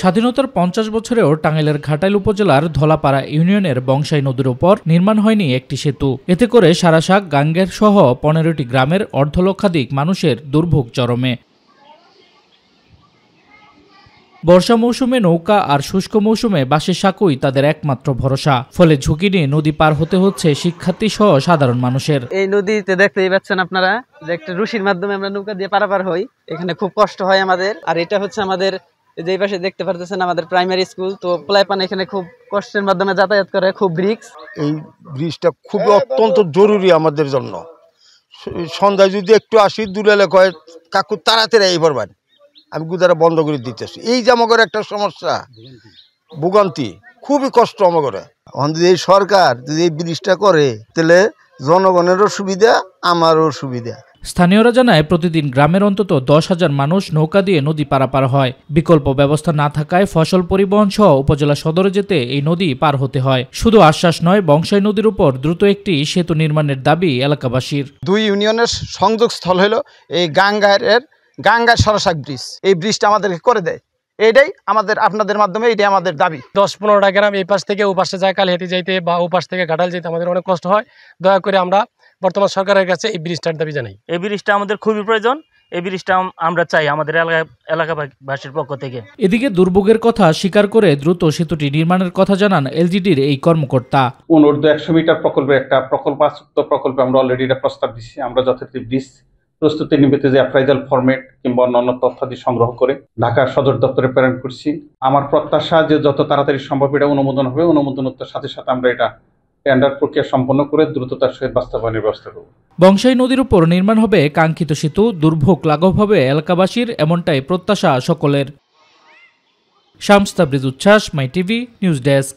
স্বাধীনতার ৫০ বছরেও টাঙ্গাইলের ঘাটাইল উপজেলার ধলাপাড়া ইউনিয়নের বংশাই নদীর উপর নির্মাণ হয়নি একটি সেতু। এতে করে সারাসাক, গাঙ্গের সহ ১৫টি গ্রামের অর্ধলক্ষাধিক মানুষের দুর্ভোগ চরমে। বর্ষা মৌসুমে নৌকা আর শুষ্ক মৌসুমে বাঁশের সাঁকোই তাদের একমাত্র ভরসা। ফলে ঝুঁকি নিয়ে নদী পার হতে হচ্ছে শিক্ষার্থী সহ সাধারণ মানুষের। এই নদীতে দেখতেই পাচ্ছেন আপনারা যে একটা রশির মাধ্যমে আমরা নৌকা দিয়ে পারাপার হই। এখানে খুব কষ্ট হয় আমাদের। আর এটা হচ্ছে আমাদের যে পাশে দেখতে পারতেছেন আমাদের প্রাইমারি স্কুল। তো পোলাইপান এখানে খুব কষ্টের মাধ্যমে যাতায়াত করে, খুব রিস্ক। এই ব্রিজটা খুবই অত্যন্ত জরুরি আমাদের জন্য। সন্ধ্যায় যদি একটু আসি দূরে কয় কাকু তাড়াতাড়ি এই পড়বেন, আমি গুদারা বন্ধ করে দিতেছি। এই যে আমাদের একটা সমস্যা, ভোগান্তি, খুবই কষ্ট আমাদের। এই সরকার যদি এই ব্রিজটা করে তাহলে জনগণেরও সুবিধা, আমারও সুবিধা। স্থানীয়রা জানায় প্রতিদিন গ্রামের অন্তত ১০,০০০ মানুষ নৌকা দিয়ে নদী পারাপার হয়। বিকল্প ব্যবস্থা না থাকায় ফসল পরিবহন সহ উপজেলা সদরে যেতে এই নদী পার হতে হয়। শুধু আশ্বাস নয়, বংশাই নদীর উপর দ্রুত একটি সেতু নির্মাণের দাবি এলাকাবাসীর। ২ ইউনিয়নের সংযোগস্থল হলো এই গাঙ্গার সরাসাক ব্রিজ। এই ব্রিজটা আমাদেরকে করে দেয়, এটাই আমাদের আপনাদের মাধ্যমে এটাই আমাদের দাবি। ১০-১৫টা গ্রাম এই পাশ থেকে ও পাশে যায় কালিহাতি যাইতে বা ও পাশ থেকে ঘাটাল যেতে আমাদের অনেক কষ্ট হয়। দয়া করে আমরা বর্তমান সরকারের কাছে এই ব্রিজটার দাবি জানাই। এই ব্রিজটা আমাদের খুবই প্রয়োজন। এই ব্রিজটা আমরা চাই আমাদের এলাকাবাসীর পক্ষ থেকে। এদিকে দুর্ভোগের কথা স্বীকার করে দ্রুত সেতুটি নির্মাণের কথা জানান এলজিডির এই কর্মকর্তা। অনূর্ধ্ব ১০০ মিটার প্রকল্পে একটা প্রকল্পে আমরা অলরেডি এটা প্রস্তাব দিচ্ছি। আমরা যথারীতি ব্রিজ প্রস্তুতি নিমিত্তে যে অ্যাপ্রাইজাল ফরম্যাট কিংবা অন্যান্য তথ্যাদি সংগ্রহ করে ঢাকা সদর দপ্তরে প্রেরণ করছি। আমার প্রত্যাশা যে যত তাড়াতাড়ি সম্ভব এটা অনুমোদন হবে। অনুমোদনের সাথে সাথে আমরা এটা টেন্ডার প্রক্রিয়া সম্পন্ন করে দ্রুততার সহিত বাস্তবায়নের ব্যবস্থা করব। বংশাই নদীর উপর নির্মাণ হবে কাঙ্ক্ষিত সেতু, দুর্ভোগ লাঘব হবে এলাকাবাসীর, এমনটাই প্রত্যাশা সকলের। শামস তাবরিজ উচ্ছ্বাস, মাই টিভি নিউজ ডেস্ক।